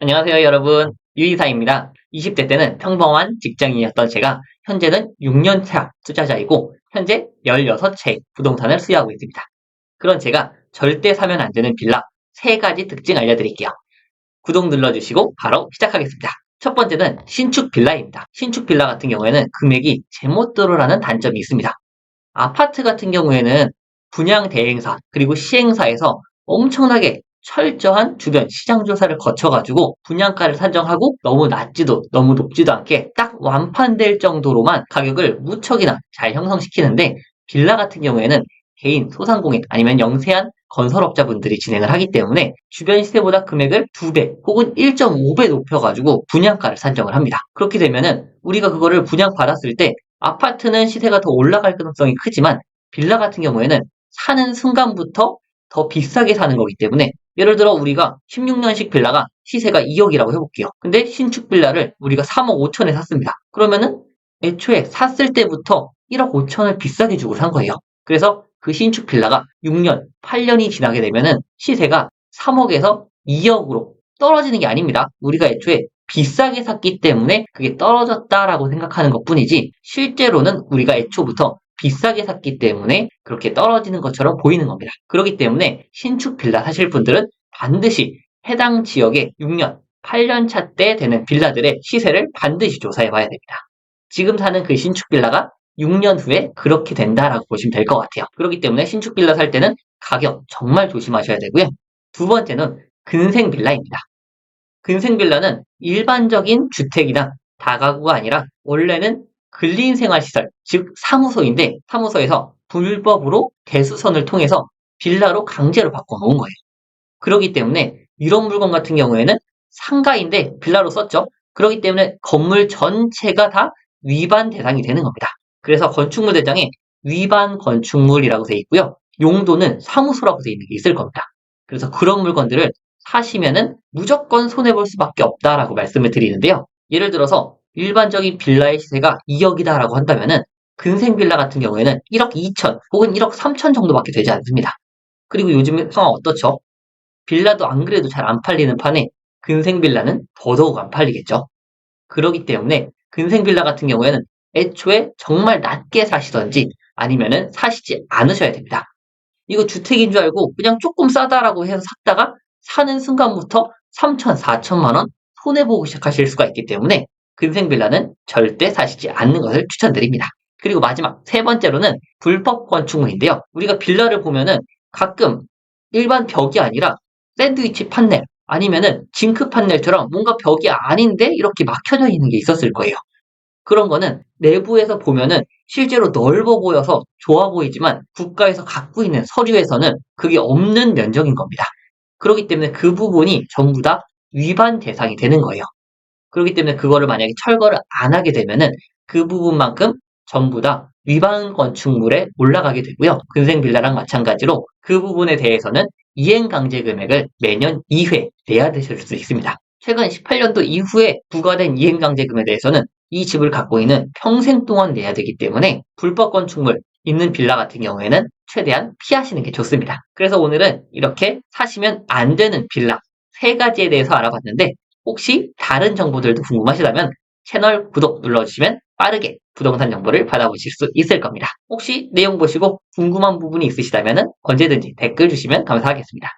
안녕하세요, 여러분. 유이사입니다. 20대 때는 평범한 직장인이었던 제가 현재는 6년차 투자자이고 현재 16채 부동산을 수여하고 있습니다. 그런 제가 절대 사면 안 되는 빌라 3가지 특징 알려드릴게요. 구독 눌러주시고 바로 시작하겠습니다. 첫 번째는 신축 빌라입니다. 신축 빌라 같은 경우에는 금액이 제멋대로라는 단점이 있습니다. 아파트 같은 경우에는 분양 대행사 그리고 시행사에서 엄청나게 철저한 주변 시장 조사를 거쳐가지고 분양가를 산정하고 너무 낮지도 너무 높지도 않게 딱 완판될 정도로만 가격을 무척이나 잘 형성시키는데, 빌라 같은 경우에는 개인 소상공인 아니면 영세한 건설업자분들이 진행을 하기 때문에 주변 시세보다 금액을 2배 혹은 1.5배 높여가지고 분양가를 산정을 합니다. 그렇게 되면은 우리가 그거를 분양받았을 때 아파트는 시세가 더 올라갈 가능성이 크지만 빌라 같은 경우에는 사는 순간부터 더 비싸게 사는 거기 때문에, 예를 들어 우리가 16년식 빌라가 시세가 2억이라고 해볼게요. 근데 신축 빌라를 우리가 3억 5천에 샀습니다. 그러면은 애초에 샀을 때부터 1억 5천을 비싸게 주고 산 거예요. 그래서 그 신축 빌라가 6년, 8년이 지나게 되면은 시세가 3억에서 2억으로 떨어지는 게 아닙니다. 우리가 애초에 비싸게 샀기 때문에 그게 떨어졌다라고 생각하는 것뿐이지, 실제로는 우리가 애초부터 비싸게 샀기 때문에 그렇게 떨어지는 것처럼 보이는 겁니다. 그렇기 때문에 신축 빌라 사실 분들은 반드시 해당 지역의 6년, 8년 차 때 되는 빌라들의 시세를 반드시 조사해 봐야 됩니다. 지금 사는 그 신축 빌라가 6년 후에 그렇게 된다라고 보시면 될 것 같아요. 그렇기 때문에 신축 빌라 살 때는 가격 정말 조심하셔야 되고요. 두 번째는 근생 빌라입니다. 근생 빌라는 일반적인 주택이나 다가구가 아니라 원래는 근린생활시설, 즉 사무소인데, 사무소에서 불법으로 대수선을 통해서 빌라로 강제로 바꿔놓은 거예요. 그렇기 때문에 이런 물건 같은 경우에는 상가인데 빌라로 썼죠. 그렇기 때문에 건물 전체가 다 위반 대상이 되는 겁니다. 그래서 건축물 대장에 위반 건축물이라고 되어 있고요. 용도는 사무소라고 되어 있는 게 있을 겁니다. 그래서 그런 물건들을 사시면은 무조건 손해볼 수밖에 없다라고 말씀을 드리는데요. 예를 들어서 일반적인 빌라의 시세가 2억이다라고 한다면은 근생 빌라 같은 경우에는 1억 2천 혹은 1억 3천 정도밖에 되지 않습니다. 그리고 요즘 상황 어떻죠? 빌라도 안 그래도 잘 안 팔리는 판에 근생 빌라는 더더욱 안 팔리겠죠. 그러기 때문에 근생 빌라 같은 경우에는 애초에 정말 낮게 사시던지 아니면은 사시지 않으셔야 됩니다. 이거 주택인 줄 알고 그냥 조금 싸다라고 해서 샀다가 사는 순간부터 3천, 4천만 원 손해보고 시작하실 수가 있기 때문에 근생 빌라는 절대 사시지 않는 것을 추천드립니다. 그리고 마지막 세 번째로는 불법 건축물인데요. 우리가 빌라를 보면은 가끔 일반 벽이 아니라 샌드위치 판넬 아니면은 징크 판넬처럼 뭔가 벽이 아닌데 이렇게 막혀져 있는 게 있었을 거예요. 그런 거는 내부에서 보면은 실제로 넓어 보여서 좋아 보이지만 국가에서 갖고 있는 서류에서는 그게 없는 면적인 겁니다. 그렇기 때문에 그 부분이 전부 다 위반 대상이 되는 거예요. 그렇기 때문에 그거를 만약에 철거를 안 하게 되면은 그 부분만큼 전부 다 위반 건축물에 올라가게 되고요. 근생 빌라랑 마찬가지로 그 부분에 대해서는 이행강제 금액을 매년 2회 내야 되실 수 있습니다. 최근 18년도 이후에 부과된 이행강제금에 대해서는 이 집을 갖고 있는 평생 동안 내야 되기 때문에 불법 건축물 있는 빌라 같은 경우에는 최대한 피하시는 게 좋습니다. 그래서 오늘은 이렇게 사시면 안 되는 빌라 3가지에 대해서 알아봤는데, 혹시 다른 정보들도 궁금하시다면 채널 구독 눌러주시면 빠르게 부동산 정보를 받아보실 수 있을 겁니다. 혹시 내용 보시고 궁금한 부분이 있으시다면 언제든지 댓글 주시면 감사하겠습니다.